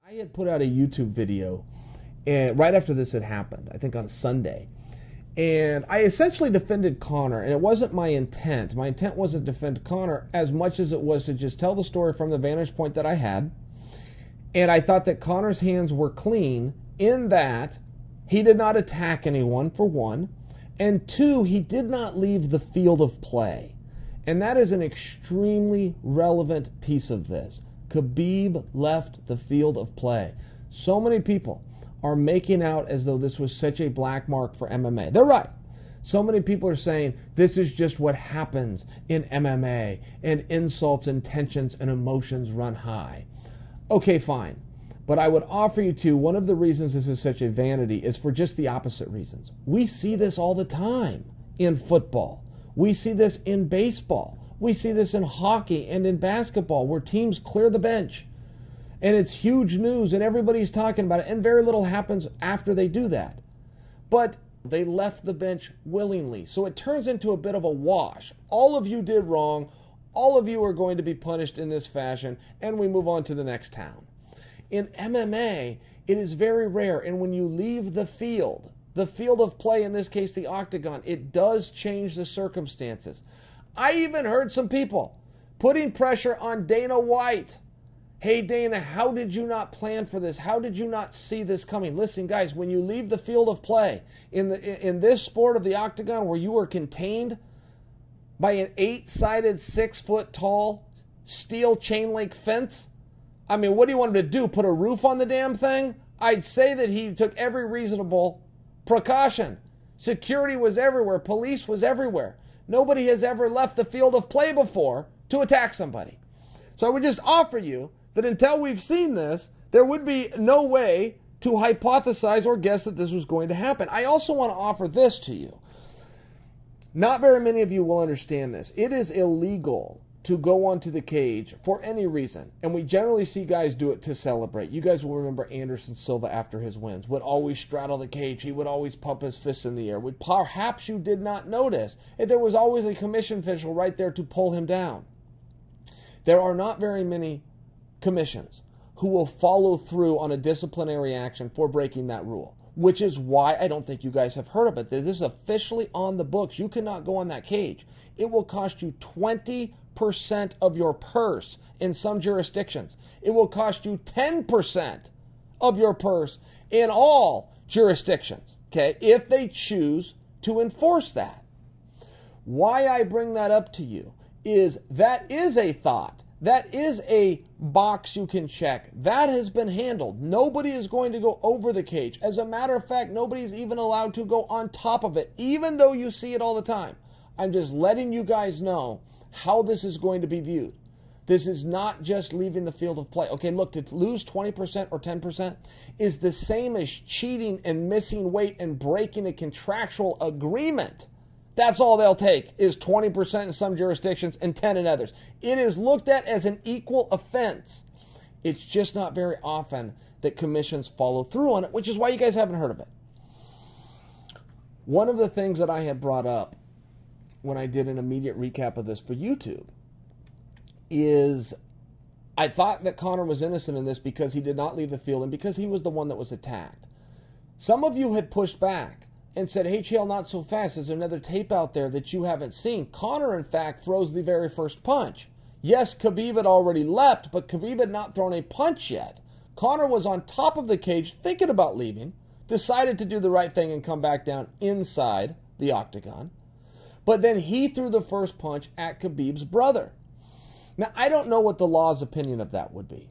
I had put out a YouTube video and right after this had happened, I think on Sunday. And I essentially defended Conor, and it wasn't my intent. My intent wasn't to defend Conor as much as it was to just tell the story from the vantage point that I had. And I thought that Conor's hands were clean in that he did not attack anyone, for one. And two, he did not leave the field of play. And that is an extremely relevant piece of this. Khabib left the field of play. So many people are making out as though this was such a black mark for MMA. They're right. So many people are saying this is just what happens in MMA, and insults and tensions and emotions run high. Okay, fine. But I would offer you to, one of the reasons this is such a vanity is for just the opposite reasons. We see this all the time in football. We see this in baseball. We see this in hockey and in basketball where teams clear the bench. And it's huge news and everybody's talking about it, and very little happens after they do that. But they left the bench willingly. So it turns into a bit of a wash. All of you did wrong. All of you are going to be punished in this fashion, and we move on to the next town. In MMA, it is very rare, and when you leave the field of play, in this case the octagon, it does change the circumstances. I even heard some people putting pressure on Dana White. Hey, Dana, how did you not plan for this? How did you not see this coming? Listen, guys, when you leave the field of play, in this sport of the octagon where you are contained by an 8-sided, 6-foot-tall steel chain link fence, I mean, what do you want him to do? Put a roof on the damn thing? I'd say that he took every reasonable precaution. Security was everywhere. Police was everywhere. Nobody has ever left the field of play before to attack somebody. So I would just offer you that until we've seen this, there would be no way to hypothesize or guess that this was going to happen. I also want to offer this to you. Not very many of you will understand this. It is illegal to go onto the cage for any reason. And we generally see guys do it to celebrate. You guys will remember Anderson Silva after his wins would always straddle the cage. He would always pump his fists in the air. Perhaps you did not notice that there was always a commission official right there to pull him down. There are not very many commissions who will follow through on a disciplinary action for breaking that rule, which is why I don't think you guys have heard of it. This is officially on the books. You cannot go on that cage. It will cost you 20% of your purse in some jurisdictions. It will cost you 10% of your purse in all jurisdictions, okay, if they choose to enforce that. Why I bring that up to you is that is a thought. That is a box you can check. That has been handled. Nobody is going to go over the cage. As a matter of fact, nobody's even allowed to go on top of it, even though you see it all the time. I'm just letting you guys know how this is going to be viewed. This is not just leaving the field of play. Okay, look, to lose 20% or 10% is the same as cheating and missing weight and breaking a contractual agreement. That's all they'll take is 20% in some jurisdictions and 10% in others. It is looked at as an equal offense. It's just not very often that commissions follow through on it, which is why you guys haven't heard of it. One of the things that I had brought up when I did an immediate recap of this for YouTube is I thought that Conor was innocent in this because he did not leave the field and because he was the one that was attacked. Some of you had pushed back and said, hey, Chael, not so fast. There's another tape out there that you haven't seen. Conor, in fact, throws the very first punch. Yes, Khabib had already leapt, but Khabib had not thrown a punch yet. Conor was on top of the cage thinking about leaving, decided to do the right thing and come back down inside the octagon. But then he threw the first punch at Khabib's brother. Now, I don't know what the law's opinion of that would be,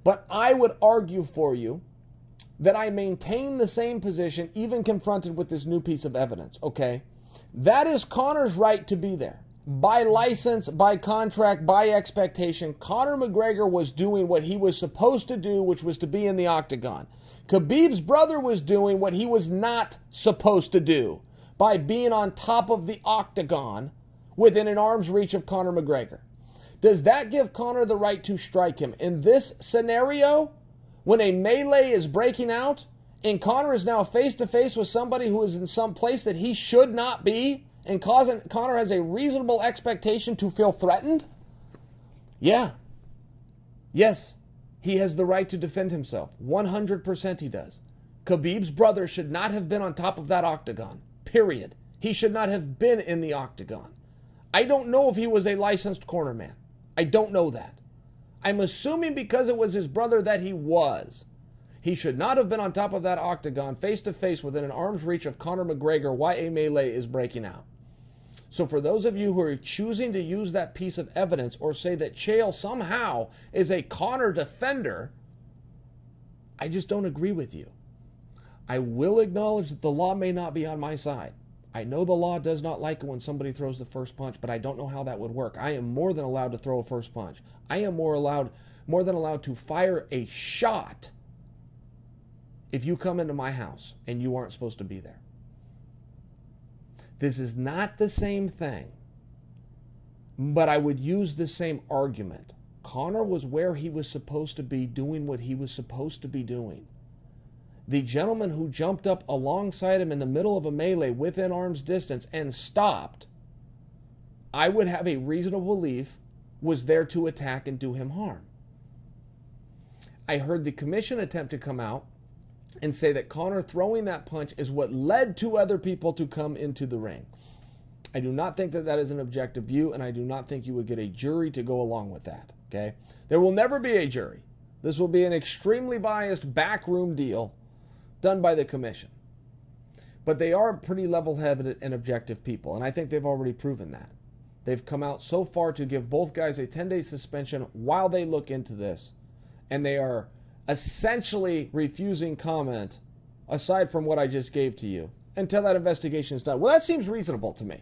but I would argue for you that I maintain the same position even confronted with this new piece of evidence, okay? That is Conor's right to be there. By license, by contract, by expectation, Conor McGregor was doing what he was supposed to do, which was to be in the octagon. Khabib's brother was doing what he was not supposed to do by being on top of the octagon within an arm's reach of Conor McGregor. Does that give Conor the right to strike him? In this scenario, when a melee is breaking out and Conor is now face-to-face with somebody who is in some place that he should not be, and Conor has a reasonable expectation to feel threatened? Yeah. Yes. He has the right to defend himself. 100% he does. Khabib's brother should not have been on top of that octagon. Period. He should not have been in the octagon. I don't know if he was a licensed cornerman. I don't know that. I'm assuming because it was his brother that he was. He should not have been on top of that octagon face-to-face within an arm's reach of Conor McGregor while a melee is breaking out. So for those of you who are choosing to use that piece of evidence or say that Chael somehow is a Conor defender, I just don't agree with you. I will acknowledge that the law may not be on my side. I know the law does not like it when somebody throws the first punch, but I don't know how that would work. I am more than allowed to throw a first punch. I am more than allowed to fire a shot if you come into my house and you aren't supposed to be there. This is not the same thing, but I would use the same argument. Conor was where he was supposed to be, doing what he was supposed to be doing. The gentleman who jumped up alongside him in the middle of a melee within arm's distance and stopped, I would have a reasonable belief was there to attack and do him harm. I heard the commission attempt to come out and say that Conor throwing that punch is what led to other people to come into the ring. I do not think that that is an objective view, and I do not think you would get a jury to go along with that. Okay? There will never be a jury. This will be an extremely biased backroom deal done by the commission. But they are pretty level-headed and objective people, and I think they've already proven that. They've come out so far to give both guys a 10-day suspension while they look into this, and they are essentially refusing comment, aside from what I just gave to you, until that investigation is done. Well, that seems reasonable to me.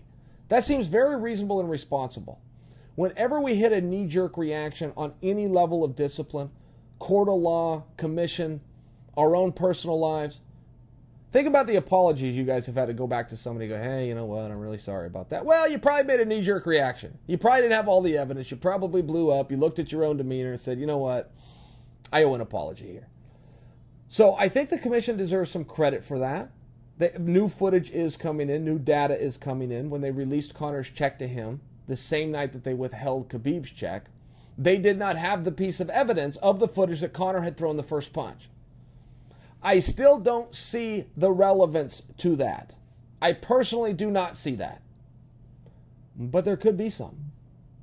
That seems very reasonable and responsible. Whenever we hit a knee-jerk reaction on any level of discipline, court of law, commission, our own personal lives, think about the apologies you guys have had to go back to somebody and go, hey, you know what, I'm really sorry about that. Well, you probably made a knee-jerk reaction. You probably didn't have all the evidence. You probably blew up. You looked at your own demeanor and said, you know what, I owe an apology here. So I think the commission deserves some credit for that. The new footage is coming in. New data is coming in. When they released Conor's check to him, the same night that they withheld Khabib's check, they did not have the piece of evidence of the footage that Conor had thrown the first punch. I still don't see the relevance to that. I personally do not see that. But there could be some.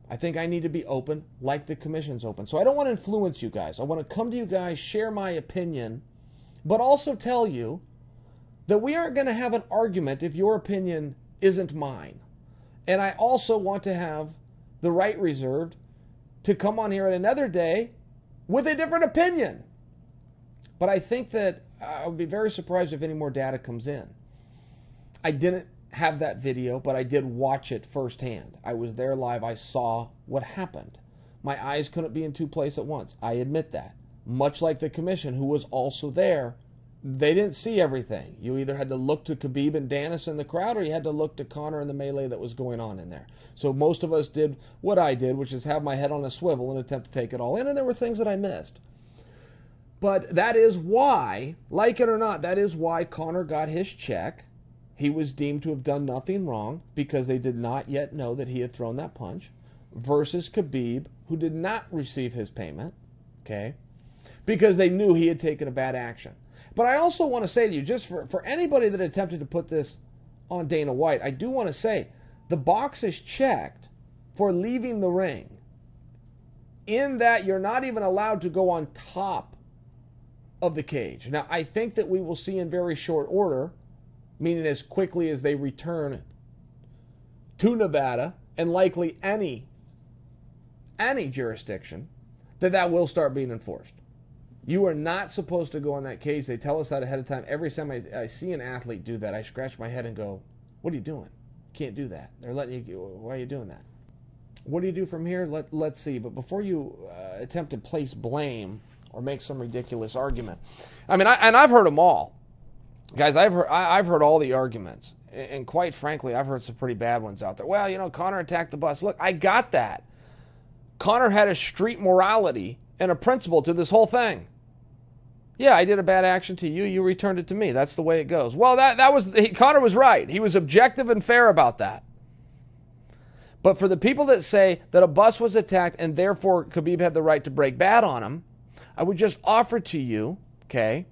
I think I need to be open like the commission's open. So I don't want to influence you guys. I want to come to you guys, share my opinion, but also tell you that we aren't going to have an argument if your opinion isn't mine. And I also want to have the right reserved to come on here at another day with a different opinion. But I think that I would be very surprised if any more data comes in. I didn't have that video, but I did watch it firsthand. I was there live. I saw what happened. My eyes couldn't be in two places at once. I admit that. Much like the commission, who was also there, they didn't see everything. You either had to look to Khabib and Danis in the crowd, or you had to look to Conor and the melee that was going on in there. So most of us did what I did, which is have my head on a swivel and attempt to take it all in, and there were things that I missed. But that is why, like it or not, that is why Conor got his check. He was deemed to have done nothing wrong because they did not yet know that he had thrown that punch, versus Khabib, who did not receive his payment, okay, because they knew he had taken a bad action. But I also want to say to you, just for anybody that attempted to put this on Dana White, I do want to say the box is checked for leaving the ring, in that you're not even allowed to go on top of the cage. Now, I think that we will see in very short order, meaning as quickly as they return to Nevada, and likely any jurisdiction, that will start being enforced. You are not supposed to go on that cage. They tell us that ahead of time. Every time I see an athlete do that, I scratch my head and go, what are you doing? You can't do that. They're letting you, why are you doing that? What do you do from here? Let's see. But before you attempt to place blame or make some ridiculous argument, I mean, I've heard them all. Guys, I've heard all the arguments. And quite frankly, I've heard some pretty bad ones out there. Well, you know, Conor attacked the bus. Look, I got that. Conor had a street morality and a principle to this whole thing. Yeah, I did a bad action to you. You returned it to me. That's the way it goes. Well, Conor was right. He was objective and fair about that. But for the people that say that a bus was attacked and therefore Khabib had the right to break bad on him, I would just offer to you, okay,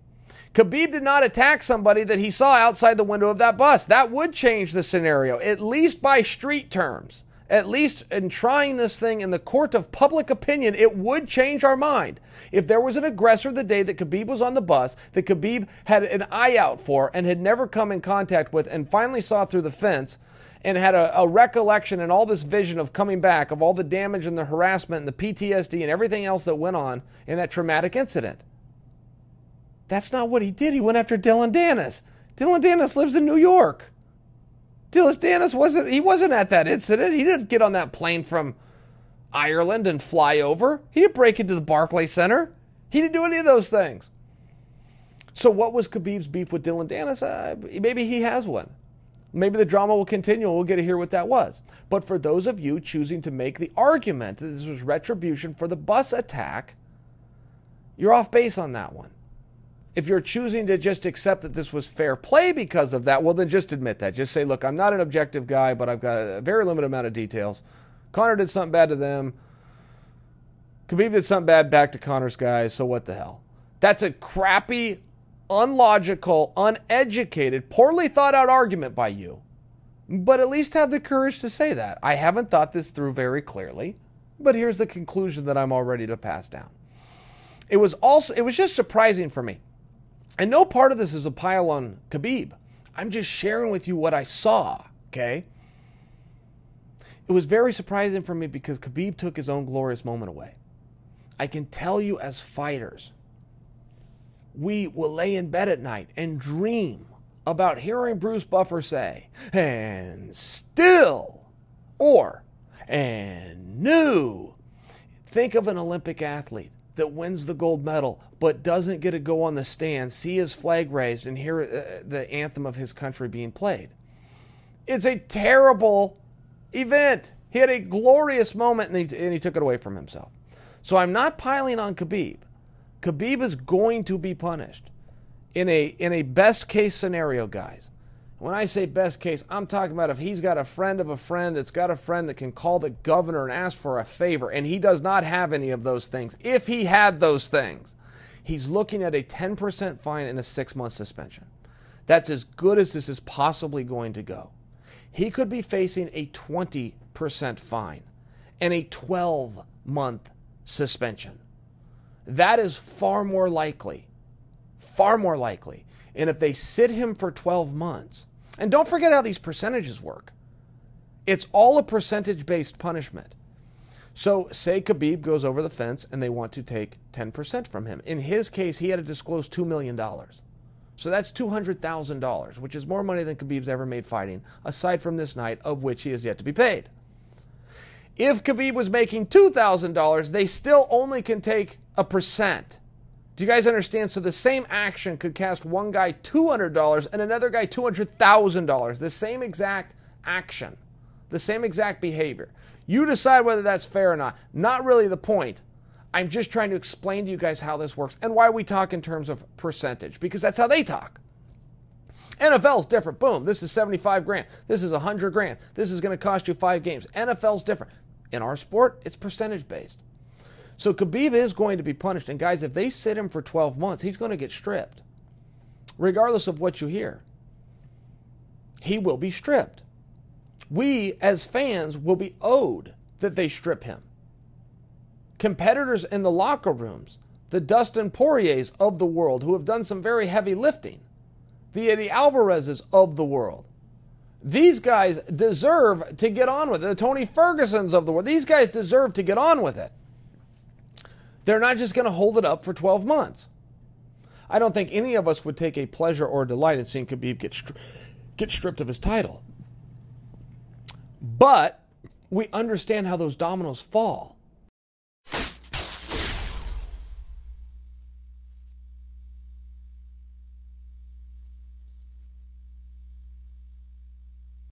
Khabib did not attack somebody that he saw outside the window of that bus. That would change the scenario, at least by street terms. At least in trying this thing in the court of public opinion, it would change our mind. If there was an aggressor the day that Khabib was on the bus, that Khabib had an eye out for and had never come in contact with and finally saw through the fence and had a recollection and all this vision of coming back, of all the damage and the harassment and the PTSD and everything else that went on in that traumatic incident. That's not what he did. He went after Dylan Dennis. Dylan Dennis lives in New York. Dylan Dennis wasn't at that incident. He didn't get on that plane from Ireland and fly over. He didn't break into the Barclays Center. He didn't do any of those things. So what was Khabib's beef with Dylan Dennis? Maybe he has one. Maybe the drama will continue and we'll get to hear what that was. But for those of you choosing to make the argument that this was retribution for the bus attack, you're off base on that one. If you're choosing to just accept that this was fair play because of that, well, then just admit that. Just say, look, I'm not an objective guy, but I've got a very limited amount of details. Conor did something bad to them. Khabib did something bad back to Conor's guys, so what the hell? That's a crappy, unlogical, uneducated, poorly thought out argument by you. But at least have the courage to say that. I haven't thought this through very clearly, but here's the conclusion that I'm all ready to pass down. It was just surprising for me. And no part of this is a pile on Khabib. I'm just sharing with you what I saw, okay? It was very surprising for me because Khabib took his own glorious moment away. I can tell you as fighters, we will lay in bed at night and dream about hearing Bruce Buffer say, and still, or, and new. Think of an Olympic athlete that wins the gold medal but doesn't get to go on the stand, see his flag raised, and hear the anthem of his country being played. It's a terrible event. He had a glorious moment, and he took it away from himself. So I'm not piling on Khabib. Khabib is going to be punished in a best-case scenario, guys. When I say best case, I'm talking about if he's got a friend of a friend that's got a friend that can call the governor and ask for a favor, and he does not have any of those things. If he had those things, he's looking at a 10% fine and a 6-month suspension. That's as good as this is possibly going to go. He could be facing a 20% fine and a 12-month suspension. That is far more likely. Far more likely. And if they sit him for 12 months, and don't forget how these percentages work. It's all a percentage-based punishment. So say Khabib goes over the fence and they want to take 10% from him. In his case, he had to disclose $2 million. So that's $200,000, which is more money than Khabib's ever made fighting, aside from this night, of which he is yet to be paid. If Khabib was making $2,000, they still only can take a percent. Do you guys understand? So the same action could cost one guy $200 and another guy $200,000. The same exact action, the same exact behavior. You decide whether that's fair or not. Not really the point. I'm just trying to explain to you guys how this works and why we talk in terms of percentage, because that's how they talk. NFL's different. Boom. This is 75 grand. This is 100 grand. This is going to cost you 5 games. NFL's different. In our sport, it's percentage based. So Khabib is going to be punished. And guys, if they sit him for 12 months, he's going to get stripped. Regardless of what you hear. He will be stripped. We, as fans, will be owed that they strip him. Competitors in the locker rooms, the Dustin Poiriers of the world, who have done some very heavy lifting, the Eddie Alvarez's of the world, these guys deserve to get on with it. The Tony Fergusons of the world, these guys deserve to get on with it. They're not just going to hold it up for 12 months. I don't think any of us would take a pleasure or delight in seeing Khabib get stripped of his title. But we understand how those dominoes fall.